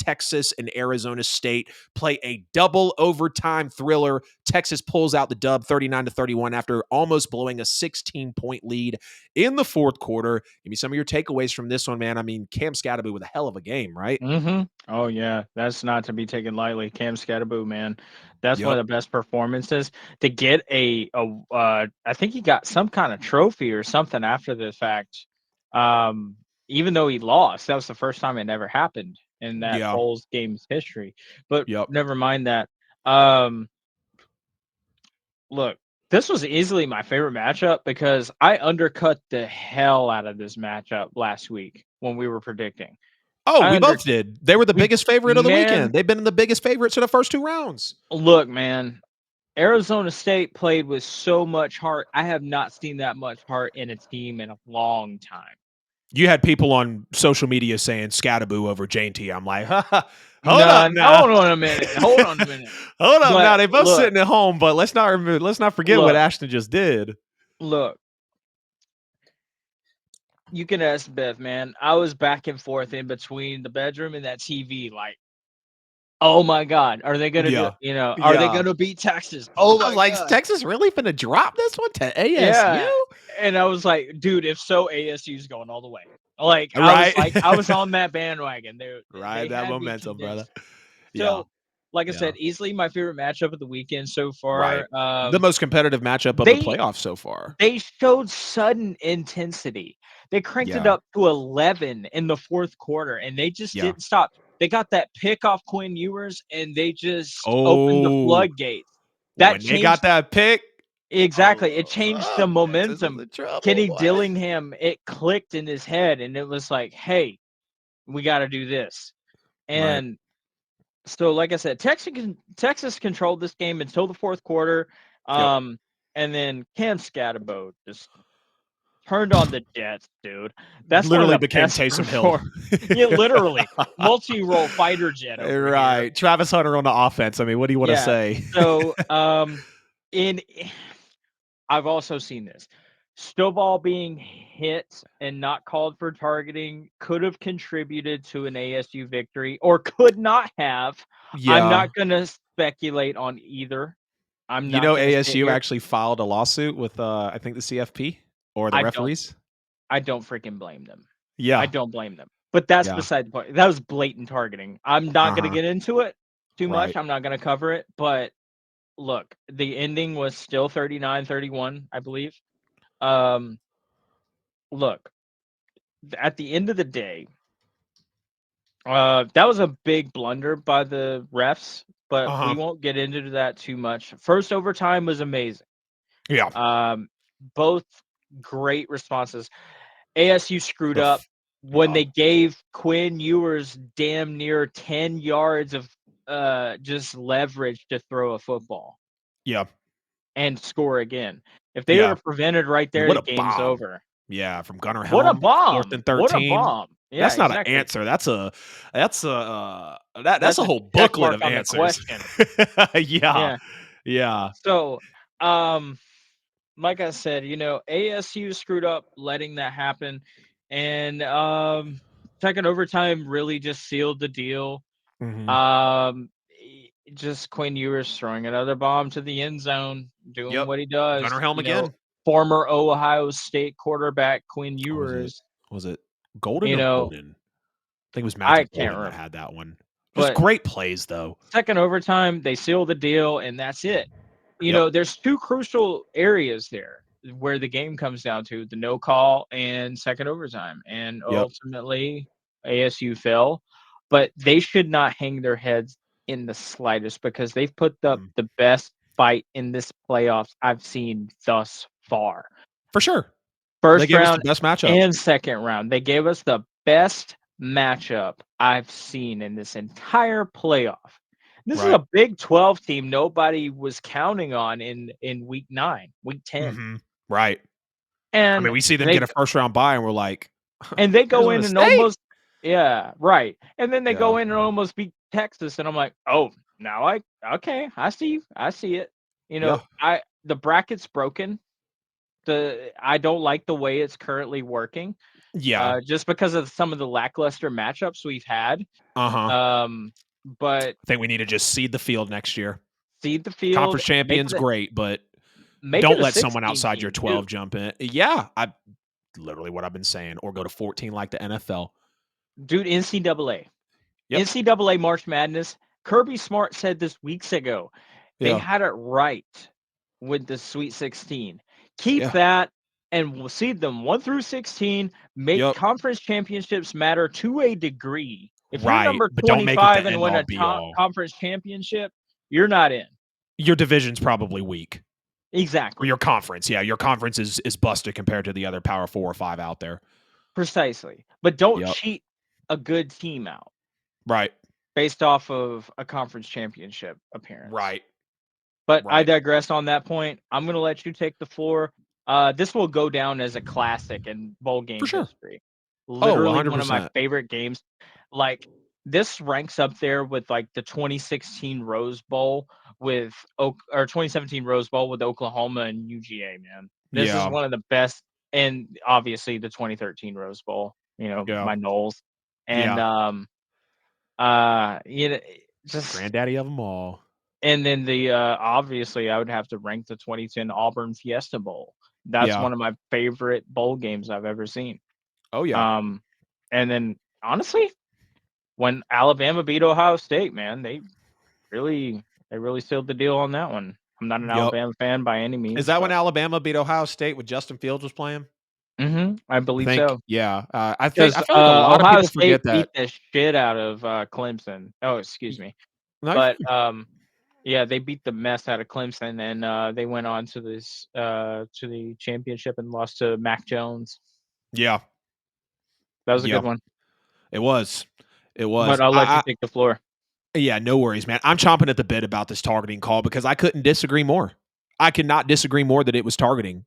Texas and Arizona State play a double overtime thriller. Texas pulls out the dub 39-31 after almost blowing a 16-point lead in the fourth quarter. Give me some of your takeaways from this one, man. I mean, Cam Scatterby with a hell of a game, right? Oh yeah, that's not to be taken lightly. Cam Scatterbo, man, that's one Yep. of the best performances. To get I think he got some kind of trophy or something after the fact. Um, Even though he lost, that was the first time it ever happened in that Yeah. Bulls game's history. But Yep. never mind that. Um, Look, this was easily my favorite matchup because I undercut the hell out of this matchup last week when we were predicting. Oh, I we under both did. They were the we biggest favorite of the man, weekend. They've been the biggest favorites in the first two rounds. look, man, Arizona State played with so much heart. I have not seen that much heart in a team in a long time. You had people on social media saying Scattaboo over J&T. I'm like, hold up None. now. Hold on a minute. Hold on a minute. Hold up now. But They both sitting at home, but let's not forget what look, Ashton just did. look. You can ask Beth, man. I was back and forth in between the bedroom and that TV, like, oh my God, are they gonna do? Yeah. Are they Yeah. gonna beat Texas? Oh I was my like, God. Texas really finna drop this one to ASU? Yeah. And I was like, dude, if so, ASU's going all the way. Like, Right. I was on that bandwagon. They Ride that had me momentum, brother. convinced. Yeah. So, like I Yeah. said, easily my favorite matchup of the weekend so Right. far. The most competitive matchup of the They playoffs so far. they showed sudden intensity. They cranked it Yeah. up to 11 in the fourth quarter, and they just Yeah. didn't stop. They got that pick off Quinn Ewers, and they just opened the Oh, floodgates. That when they got changed that pick, exactly. It changed the Texas is momentum. in trouble, Kenny boy. Dillingham, it clicked in his head, and it was like, hey, we got to do this. Right. And so, like I said, Texas controlled this game until the fourth quarter. Yep. And then Cam Scatterbo just turned on the Jets, dude. That's one of Literally the became best Taysom Hill. yeah, literally. Multi-role fighter jet over here. Right. Travis Hunter on the offense. I mean, what do you want to Yeah. say? So, in I've also seen this. Stovall being hit and not called for targeting could have contributed to an ASU victory or could not have. I'm Yeah. not going to speculate on either. I'm You not know, going to sit ASU here. actually filed a lawsuit with I think the CFP or the I don't referees. I don't freaking blame them. I Yeah. don't blame them. But that's Yeah. beside the point. That was blatant targeting. I'm not going to Uh-huh. get into it too much. Right. I'm not going to cover it, but look, the ending was still 39-31, I believe. Um Look, at the end of the day, that was a big blunder by the refs, but we Uh-huh. won't get into that too much. First overtime was amazing. Yeah. Both great responses. ASU screwed The up f- when yeah. they gave Quinn Ewers damn near 10 yards of just leverage to throw a football Yeah. and score again. If they would Yeah. have prevented right And there, what the a game's bomb. over. Yeah, from Gunnar What a Helm, fourth bomb! and What a 13. bomb! Yeah, That's not an exactly. answer. That's That's a a whole check booklet mark of on the answers. question. Yeah. Yeah. Yeah. So, like I said, ASU screwed up letting that happen, and second overtime really just sealed the deal. Mhm. Just Quinn Ewers throwing another bomb to the end zone, doing Yep. what he does. Gunnar Helm again. Former Ohio State quarterback Quinn Or Ewers. was it Golden You or know, Bowden? I think it was I Matthew can't Golden that remember, had that one. Just but great plays though. second overtime they seal the deal, and that's it. Yep. There's two crucial areas there where the game comes down to the no call and second overtime. And Yep. ultimately, ASU fell, but they should not hang their heads in the slightest because they've put up Mm. the best fight in this playoffs I've seen thus far. For sure. They First gave us the round best matchup. and second round. They gave us the best matchup I've seen in this entire playoff. This is Right. a Big 12 team nobody was counting on in week 9, week 10. Mhm. Right. I mean, And we see them they get a first round bye and we're like, and they go Arizona in and State? almost yeah, right. And then they Yeah. go in and almost beat Texas and I'm like, "Oh, now okay, I see. I see it." Yeah. The bracket's broken. I don't like the way it's currently working. Yeah. just because of some of the lackluster matchups we've had. Uh-huh. But I think we need to just seed the field next year. seed the field, Conference champions, great, but make it don't a let someone 16 outside your team too. 12 jump in. Yeah, I literally what I've been saying, or go to 14 like the NFL. Dude, NCAA. Yep. NCAA March Madness. Kirby Smart said this weeks ago. They Yeah. had it right with the Sweet 16. Keep Yeah. that, and we'll seed them 1 through 16. Make Yep. conference championships matter to a degree. If you're Right. number But don't make it 25 the and end win all a be all. conference championship, you're not in. Your division's probably weak. Or Exactly. your conference. Yeah, your conference is busted compared to the other power 4 or 5 out there. Precisely. But don't Yep. cheat a good team out Right. based off of a conference championship appearance. Right. But I Right. digress on that point. I'm going to let you take the floor. This will go down as a classic in bowl For game sure. history. Oh, Literally one of my 100%. favorite games. Like this ranks up there with like the 2016 Rose Bowl with or 2017 Rose Bowl with Oklahoma and UGA, man. This is Yeah. one of the best, and obviously the 2013 Rose Bowl, Yeah. my Knowles. And Yeah. you know, just Granddaddy of them all. and then the obviously I would have to rank the 2010 Auburn Fiesta Bowl. That's Yeah. one of my favorite bowl games I've ever seen. Oh, yeah. Um, and then honestly, when Alabama beat Ohio State, man, they really sealed the deal on that one. I'm not an Yep. Alabama fan by any Is means, that when but Alabama beat Ohio State with Justin Fields was playing? I I believe think, so. yeah. I Because feel like a lot of Ohio people State forget beat that. the shit out of Clemson. Oh, excuse Y- me. No, you're But fine. yeah, they beat the mess out of Clemson, and they went on to to the championship and lost to Mac Jones. Yeah. That was a Yeah. good one. It was. It But was. I'll let you take the floor. Yeah, no worries, man. I'm chomping at the bit about this targeting call because I couldn't disagree more. I could not disagree more that it was targeting.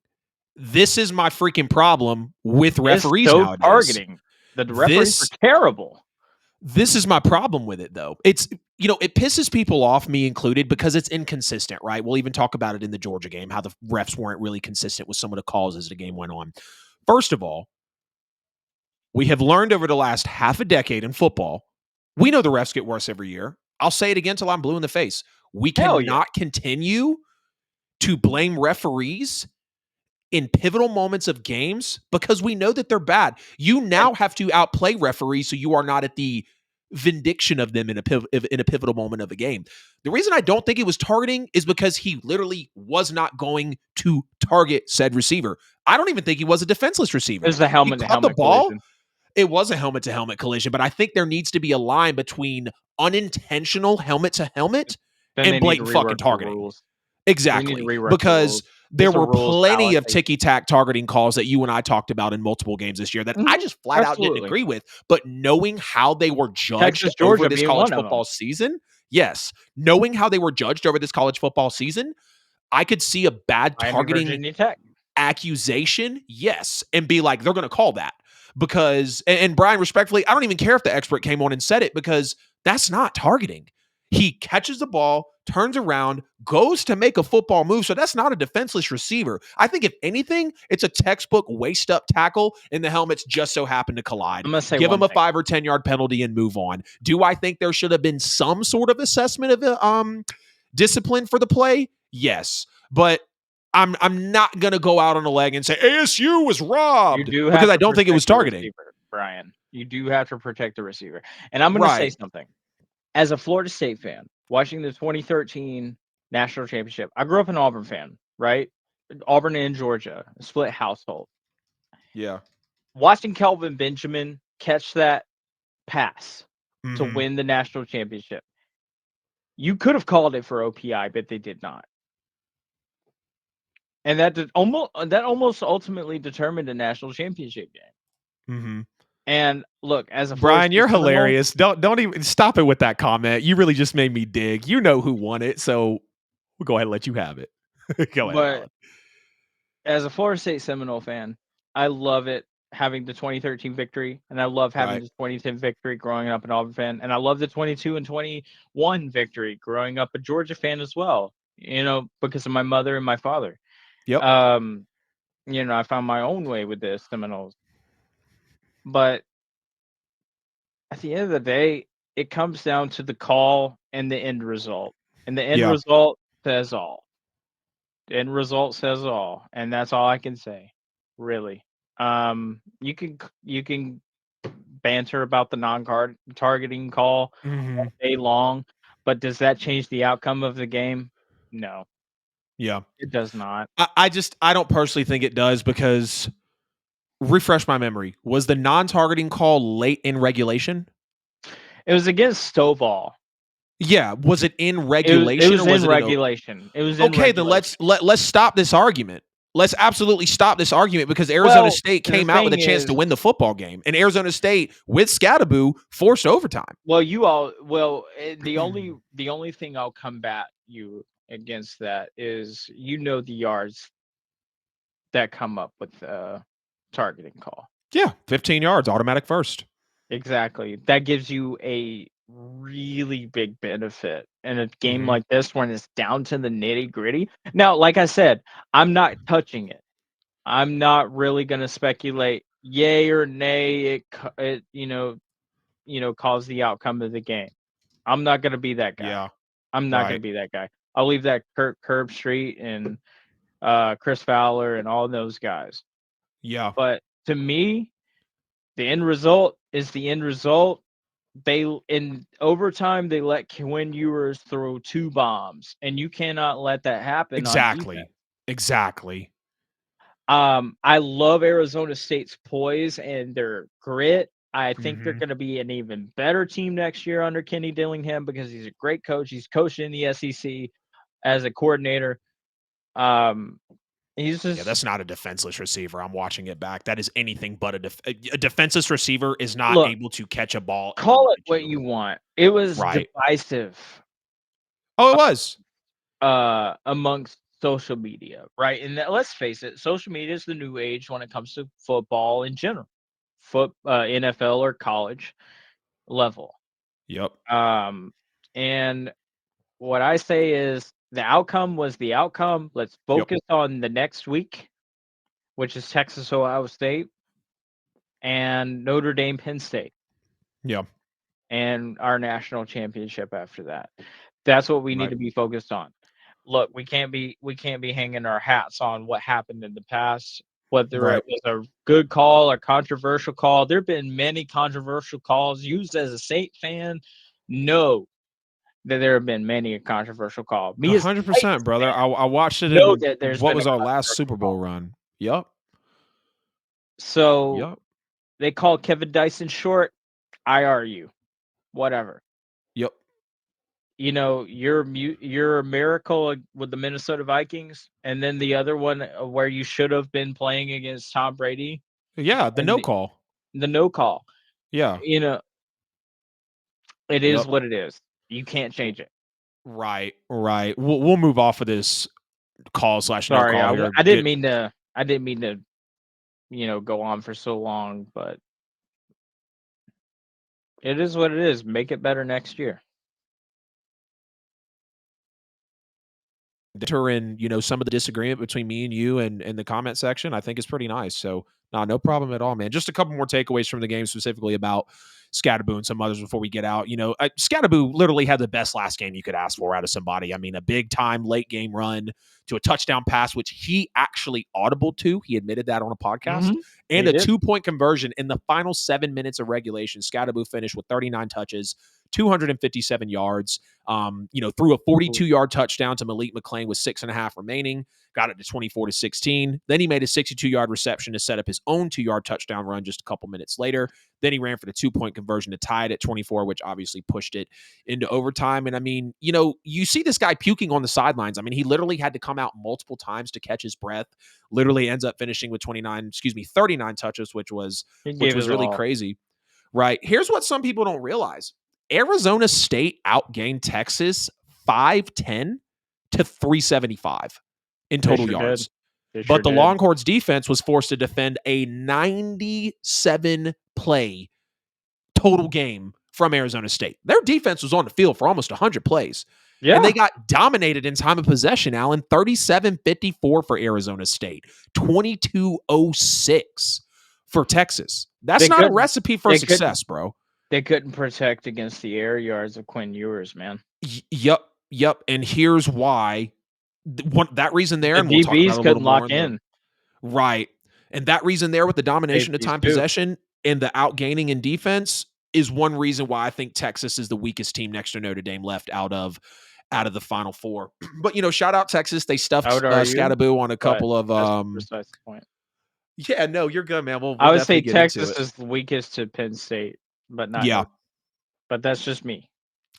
This is my freaking problem with It's referees so nowadays. targeting. The referees were This terrible. this is my problem with it though. It's it pisses people off, me included, because it's inconsistent, right? We'll even talk about it in the Georgia game, how the refs weren't really consistent with some of the calls as the game went on. First of all, we have learned over the last half a decade in football, we know the refs get worse every year. I'll say it again till I'm blue in the face. We Hell yeah. cannot continue to blame referees in pivotal moments of games because we know that they're bad. You And now have to outplay referees so you are not at the vindication of them in a pivotal moment of a game. The reason I don't think it was targeting is because he literally was not going to target said receiver. I don't even think he was a defenseless it receiver. was the He helmet to caught the helmet ball. collision. It was a helmet to helmet collision, but I think there needs to be a line between unintentional helmet to helmet Then and they need to blatant fucking rework the targeting. rules. We need to Exactly. rework the Because rules. there It's a were rules plenty of fallacy. ticky tack targeting calls that you and I talked about in multiple games this year that I Mhm. just flat out didn't Absolutely. agree with. But knowing how they were judged Texas, over Georgia this being college one of them. football season, yes, knowing how they were judged over this college football season, I could see a bad Miami, targeting Virginia Tech. accusation, yes, and be like, they're going to call that because, and Brian, respectfully, I don't even care if the expert came on and said it because that's not targeting. He catches the ball, turns around, goes to make a football move. So that's not a defenseless receiver. I think if anything, it's a textbook waist up tackle, and the helmets just so happen to collide. I'm gonna say Give him one a thing. 5 or 10 yard penalty and move on. Do I think there should have been some sort of assessment of discipline for the play? Yes, but I'm not gonna go out on a leg and say ASU was You robbed do because have I to don't think it protect was the targeting. receiver, Brian. You do have to protect the receiver. And I'm gonna say Right. something. As a Florida State fan, watching the 2013 national championship, I grew up an Auburn fan, right? Auburn and Georgia, split household. Yeah. Watching Kelvin Benjamin catch that pass to Mm-hmm. win the national championship, you could have called it for OPI, but they did not. And that almost ultimately determined the national championship game. Mm-hmm. And look, as a Florida Brian, State you're Seminole, hilarious. Don't even stop it with that comment. You really just made me dig. You know who won it, so we'll go ahead and let you have it. Go ahead, but Alan. as a Florida State Seminole fan, I love it having the 2013 victory, and I love having Right. the 2010 victory growing up an Auburn fan, and I love the 22 and 21 victory growing up a Georgia fan as well. Because of my mother and my father. Yep. Um, I found my own way with the Seminoles. But at the end of the day, it comes down to the call and the end result. And the end Yeah. result says all. The end result says all, and that's all I can say, really. You can banter about the non-card targeting call Hmm. all day long, but does that change the outcome of the game? No, Yeah. it does not. I don't personally think it does because refresh my memory. Was the non-targeting call late in regulation? It was against Stovall. Yeah. Was it in It regulation or was was in it in a regulation. It was in okay, then regulation. let's stop this argument. Let's absolutely stop this argument because Arizona Well, State the came out with a thing chance to is, win the football game, and Arizona State with Scattaboo forced overtime. the only thing I'll combat you against that is the yards that come up with the targeting call. Yeah, 15 yards, automatic first. Exactly. That gives you a really big benefit in a game Hmm. like this when it's down to the nitty-gritty. Now, like I said, I'm not touching it. I'm not really gonna speculate yay or nay it cause the outcome of the game. I'm not gonna be that guy. Yeah, I'm not gonna right. be that guy. I'll leave that Curb Street and Chris Fowler and all those guys. Yeah, But to me, the end result is the end result. They in overtime they let Quinn Ewers throw 2 bombs, and you cannot let that happen on defense. exactly. Exactly. I love Arizona State's poise and their grit. I think they're Hmm. going to be an even better team next year under Kenny Dillingham because he's a great coach. He's coached in the SEC as a coordinator. Um, he's Yeah, just that's not a defenseless receiver. I'm watching it back. That is anything but a defenseless receiver is not look, able to catch a ball and call run it at what you. you want. It was Right. divisive Oh, it was. amongst social media, right? And let's face it, social media is the new age when it comes to football in general, NFL or college level. Yep. Um, and what I say is the outcome was the outcome. Let's Yep. focus on the next week, which is Texas Ohio State and Notre Dame Penn State Yep. and our national championship after that. That's what we need Right. to be focused on. Look, we can't be hanging our hats on what happened in the past, whether Right. it was a good call or controversial call. There've been many controversial calls used as a State fan. No, that there have been many a controversial call. Me as a 100%, Titans brother. fan I watched it know in that there's what been a was our last controversial Super Bowl call. run. Yep. So Yep. they call Kevin Dyson short. I argue, whatever. Yep. You're a miracle with the Minnesota Vikings, and then the other one where you should have been playing against Tom Brady Yeah. The and no the, call. the no call. Yeah. You know, it is Yep. what it is. You can't change it. Right. Right. We'll move off of this call slash no Sorry, call here. I didn't Get mean to. I didn't mean to. Go on for so long, but it is what it is. Make it better next year. in some of the disagreement between me and you and the comment section. I think is pretty nice. So no problem at all, man. Just a couple more takeaways from the game, specifically about Scattaboo and some others before we get out. Scattaboo literally had the best last game you could ask for out of somebody. I mean, a big time late game run to a touchdown pass, which he actually audible to. He admitted that on a podcast, Mm-hmm. and He a did. 2-point conversion in the final 7 minutes of regulation. Scattaboo finished with 39 touches, 257 yards. Threw a Ooh, 42-yard touchdown to Malik McClain with 6.5 remaining, got it to 24-16. Then he made a 62-yard reception to set up his own 2-yard touchdown run just a couple minutes later. Then he ran for the 2-point conversion to tie it at 24, which obviously pushed it into overtime. And I mean, you see this guy puking on the sidelines. I mean, he literally had to come out multiple times to catch his breath. Literally ends up finishing with 39 touches, which was he gave his really all. crazy. Right. Here's what some people don't realize. Arizona State outgained Texas 510 to 375 in They total sure did. yards. They sure But the did. Longhorns defense was forced to defend a 97 play total game from Arizona State. Their defense was on the field for almost 100 plays. And they Yeah. got dominated in time of possession, Allen. 37-54 for Arizona State, 22-06 for Texas. That's They not a couldn't recipe for they couldn't success, bro. they couldn't protect against the air yards of Quinn Ewers, man. Yep, yep. And here's why. That reason there, The and we'll talk about DBs it a little couldn't more lock in the in. right. And that reason there with the domination of Safeties time too. possession and the outgaining in defense is one reason why I think Texas is the weakest team next to Notre Dame left out of the Final Four. But shout out Texas. They I stuffed would argue, Scatterboo on a but couple of that's besides the point. yeah, no, you're good, man. We'll I we'll would say definitely get into Texas it. is the weakest to Penn State, but not Yeah. Notre but that's just me.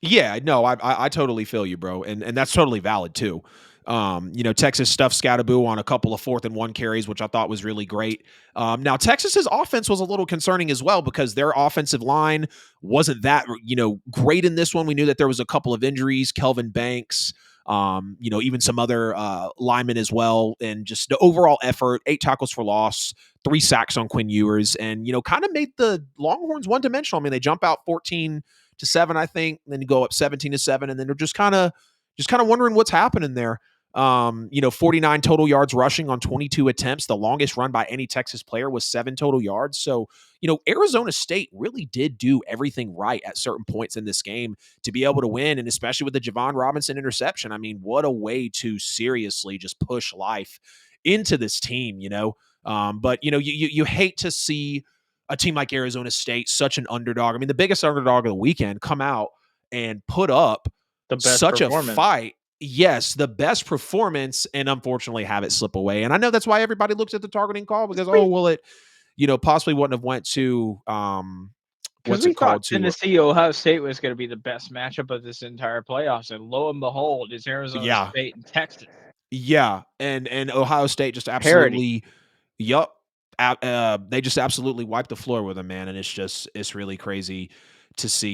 Yeah, no, I totally feel you, bro, and that's totally valid too. Texas stuffed Scatterboo on a couple of 4th-and-1 carries, which I thought was really great. Now Texas's offense was a little concerning as well because their offensive line wasn't that great in this one. We knew that there was a couple of injuries, Kelvin Banks, even some other linemen as well, and just the overall effort, 8 tackles for loss, 3 sacks on Quinn Ewers, and kind of made the Longhorns one-dimensional. I mean, they jump out 14-7, I think. And then you go up 17-7, and then they're just kind of wondering what's happening there. 49 total yards rushing on 22 attempts. The longest run by any Texas player was 7 total yards. So, Arizona State really did do everything right at certain points in this game to be able to win, and especially with the Javon Robinson interception. I mean, what a way to seriously just push life into this team. But you hate to see a team like Arizona State, such an underdog. I mean, the biggest underdog of the weekend, come out and put up The best such a performance. fight. Yes, the best performance, and unfortunately have it slip away. And I know that's why everybody looks at the targeting call because, oh, well, it, possibly wouldn't have went to Because what's we it thought called to Tennessee Ohio State was going to be the best matchup of this entire playoffs, and lo and behold, it's Arizona yeah, State and Texas. yeah, and Ohio State just Parity. absolutely, yup, they just absolutely wiped the floor with them, man, and it's really crazy to see.